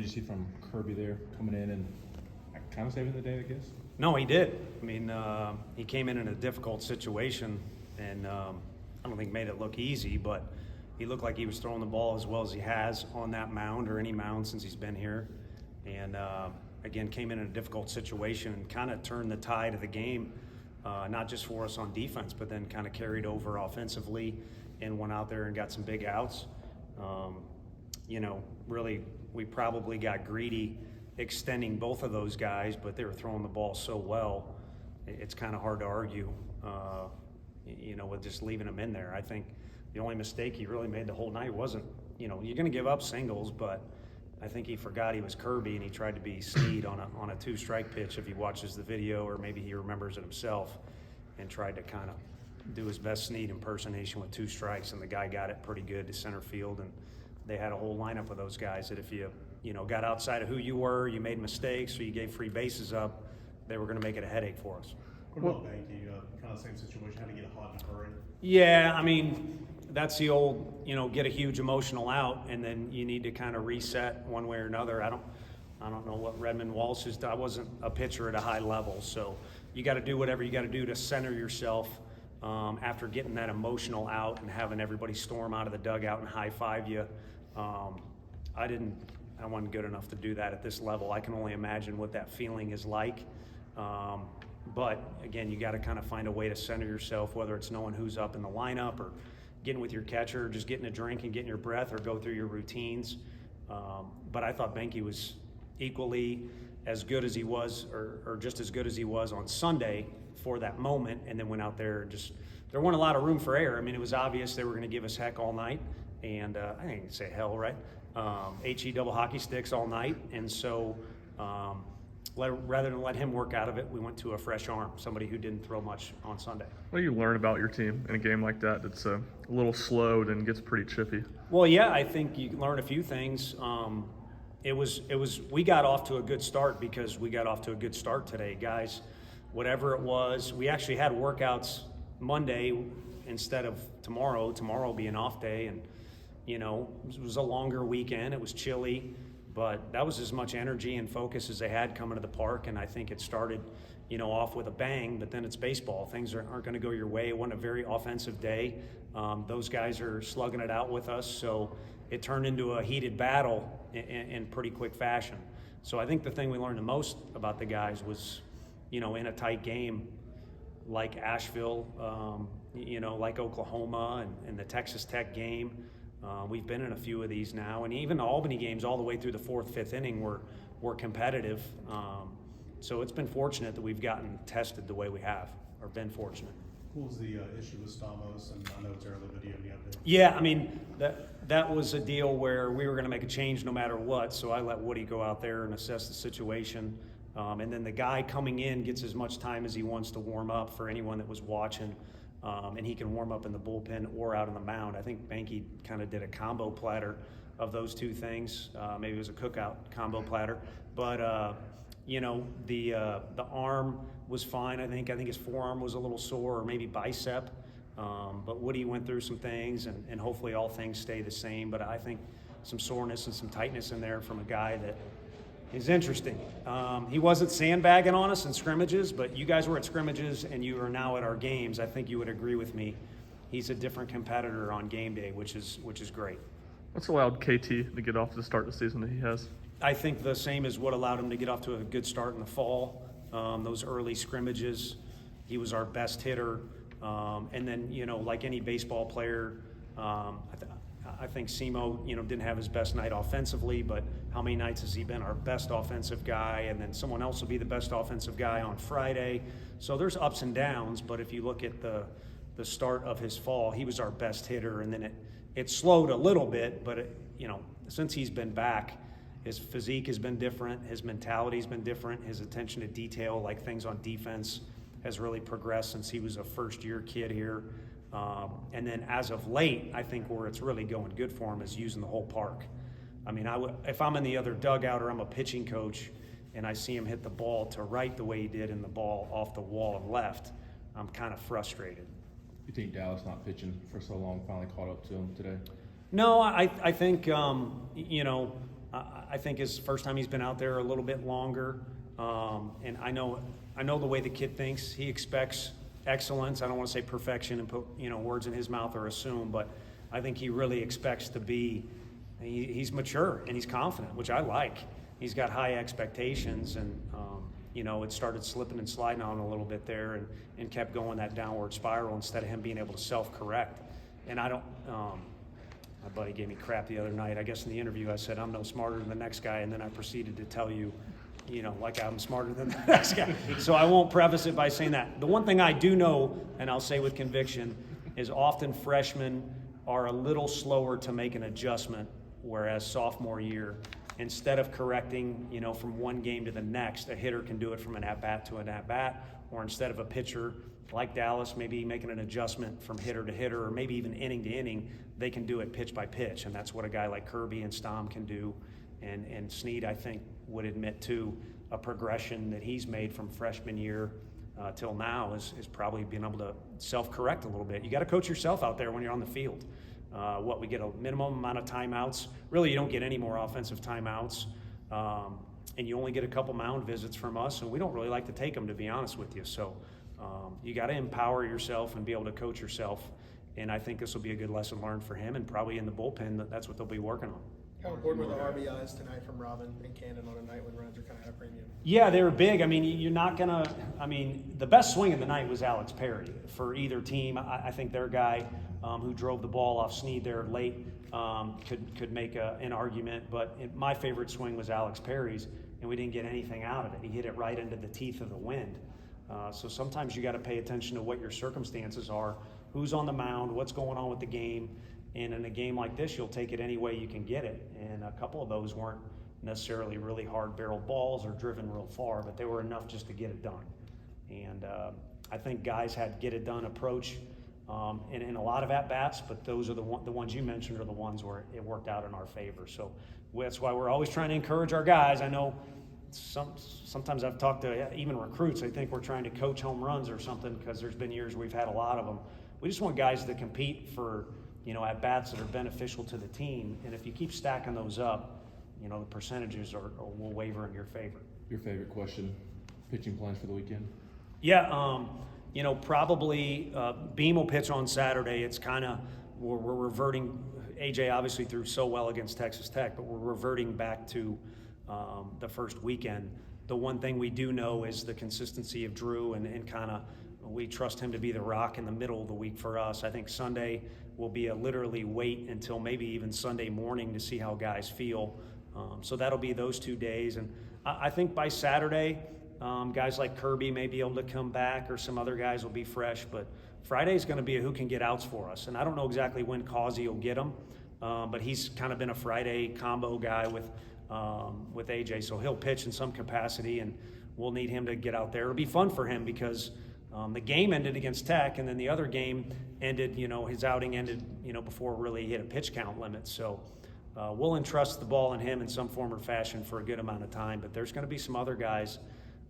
what did you see from Kirby there coming in and kind of saving the day, I guess? No, he did. I mean, he came in a difficult situation, and I don't think made it look easy, but he looked like he was throwing the ball as well as he has on that mound or any mound since he's been here. And again, came in a difficult situation and kind of turned the tide of the game, not just for us on defense, but then kind of carried over offensively and went out there and got some big outs. Really, we probably got greedy extending both of those guys, but they were throwing the ball so well, it's kind of hard to argue, with just leaving them in there. I think the only mistake he really made the whole night wasn't, you're going to give up singles, but I think he forgot he was Kirby and he tried to be Snead on a 2-strike pitch if he watches the video, or maybe he remembers it himself, and tried to kind of do his best Snead impersonation with 2 strikes, and the guy got it pretty good to center field. And they had a whole lineup of those guys that if you got outside of who you were, you made mistakes, or you gave free bases up, they were going to make it a headache for us. What about Banky? Kind of the same situation, had to get hot in a hurry. Yeah, I mean, that's the old, get a huge emotional out, and then you need to kind of reset one way or another. I don't know what Redmond Walsh is. I wasn't a pitcher at a high level, so you got to do whatever you got to do to center yourself after getting that emotional out and having everybody storm out of the dugout and high-five you. I wasn't good enough to do that at this level. I can only imagine what that feeling is like. But again, you got to kind of find a way to center yourself, whether it's knowing who's up in the lineup or getting with your catcher, or just getting a drink and getting your breath, or go through your routines. But I thought Banky was equally as good as he was, or just as good as he was on Sunday for that moment, and then went out there and there wasn't a lot of room for error. I mean, it was obvious they were going to give us heck all night, and I didn't say hell, right? HE double hockey sticks all night, and so rather than let him work out of it, we went to a fresh arm, somebody who didn't throw much on Sunday. What do you learn about your team in a game like that that's a little slowed and gets pretty chippy? Well, yeah, I think you learn a few things. We got off to a good start because we got off to a good start today, guys. Whatever it was, we actually had workouts Monday instead of tomorrow being off day, and it was a longer weekend. It was chilly, but that was as much energy and focus as they had coming to the park, and I think it started off with a bang. But then it's baseball. Things aren't going to go your way. It wasn't a very offensive day. Those guys are slugging it out with us, so it turned into a heated battle in pretty quick fashion. So I think the thing we learned the most about the guys was, in a tight game like Asheville, like Oklahoma and the Texas Tech game. We've been in a few of these now, and even the Albany games all the way through the 4th, 5th inning were competitive. So it's been fortunate that we've gotten tested the way we have, or been fortunate. What was the issue with Stamos? And I know it's early, but do you have any update? Yeah, I mean, that was a deal where we were going to make a change no matter what, so I let Woody go out there and assess the situation. And then the guy coming in gets as much time as he wants to warm up for anyone that was watching. And he can warm up in the bullpen or out on the mound. I think Banky kind of did a combo platter of those two things. Maybe it was a cookout combo platter. But, the arm was fine, I think. I think his forearm was a little sore, or maybe bicep. But Woody went through some things, and hopefully all things stay the same. But I think some soreness and some tightness in there from a guy that is interesting. He wasn't sandbagging on us in scrimmages, but you guys were at scrimmages and you are now at our games. I think you would agree with me. He's a different competitor on game day, which is great. What's allowed KT to get off to start the season that he has? I think the same as what allowed him to get off to a good start in the fall. Those early scrimmages, he was our best hitter. And then, like any baseball player, I think Simo, didn't have his best night offensively, but how many nights has he been our best offensive guy? And then someone else will be the best offensive guy on Friday. So there's ups and downs, but if you look at the start of his fall, he was our best hitter, and then it slowed a little bit, but since he's been back, his physique has been different, his mentality's been different, his attention to detail, like things on defense, has really progressed since he was a first-year kid here. And then as of late, I think where it's really going good for him is using the whole park. I mean, if I'm in the other dugout or I'm a pitching coach and I see him hit the ball to right the way he did in the ball off the wall and left, I'm kind of frustrated. You think Dallas not pitching for so long finally caught up to him today? No, I think, I think his first time he's been out there a little bit longer, and I know the way the kid thinks. He expects excellence. I don't want to say perfection and put words in his mouth or assume, but I think he really expects to be. He's mature and he's confident, which I like. He's got high expectations, and it started slipping and sliding on a little bit there, and kept going that downward spiral instead of him being able to self-correct. And I don't. My buddy gave me crap the other night. I guess in the interview I said I'm no smarter than the next guy, and then I proceeded to tell you, like I'm smarter than the next guy. So I won't preface it by saying that. The one thing I do know, and I'll say with conviction, is often freshmen are a little slower to make an adjustment, whereas sophomore year, instead of correcting, from one game to the next, a hitter can do it from an at-bat to an at-bat, or instead of a pitcher like Dallas maybe making an adjustment from hitter to hitter, or maybe even inning to inning, they can do it pitch by pitch, and that's what a guy like Kirby and Stom can do. And Snead, I think, would admit to a progression that he's made from freshman year till now is probably being able to self-correct a little bit. You got to coach yourself out there when you're on the field. We get a minimum amount of timeouts. Really, you don't get any more offensive timeouts. And you only get a couple mound visits from us, and we don't really like to take them, to be honest with you. So you got to empower yourself and be able to coach yourself. And I think this will be a good lesson learned for him, and probably in the bullpen, that's what they'll be working on. How important were the RBIs tonight from Robin and Cannon on a night when runs are kind of at a premium? Yeah, they were big. I mean, you're not going to – the best swing of the night was Alex Perry for either team. I think their guy who drove the ball off Snead there late could make an argument. But my favorite swing was Alex Perry's, and we didn't get anything out of it. He hit it right into the teeth of the wind. So sometimes you got to pay attention to what your circumstances are, who's on the mound, what's going on with the game. And in a game like this, you'll take it any way you can get it. And a couple of those weren't necessarily really hard-barreled balls or driven real far, but they were enough just to get it done. And I think guys had get-it-done approach in a lot of at-bats, but those are the ones you mentioned are the ones where it worked out in our favor. So that's why we're always trying to encourage our guys. I know sometimes I've talked to even recruits. They think we're trying to coach home runs or something because there's been years we've had a lot of them. We just want guys to compete for at-bats that are beneficial to the team. And if you keep stacking those up, the percentages will waver in your favor. Your favorite question, pitching plans for the weekend? Yeah, probably Beam will pitch on Saturday. It's kind of, we're reverting, AJ obviously threw so well against Texas Tech, but we're reverting back to the first weekend. The one thing we do know is the consistency of Drew and kind of, we trust him to be the rock in the middle of the week for us. I think Sunday will be a literally wait until maybe even Sunday morning to see how guys feel. So that'll be those 2 days. And I think by Saturday, guys like Kirby may be able to come back, or some other guys will be fresh. But Friday is going to be a who can get outs for us. And I don't know exactly when Causey will get them, but he's kind of been a Friday combo guy with AJ. So he'll pitch in some capacity, and we'll need him to get out there. It'll be fun for him because the game ended against Tech, and then the other game ended, his outing ended, before really he hit a pitch count limit. So we'll entrust the ball in him in some form or fashion for a good amount of time. But there's going to be some other guys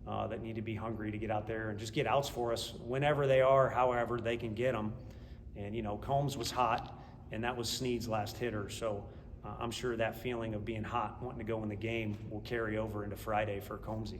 that need to be hungry to get out there and just get outs for us whenever they are, however they can get them. And, Combs was hot, and that was Snead's last hitter. So I'm sure that feeling of being hot, wanting to go in the game, will carry over into Friday for Combsy.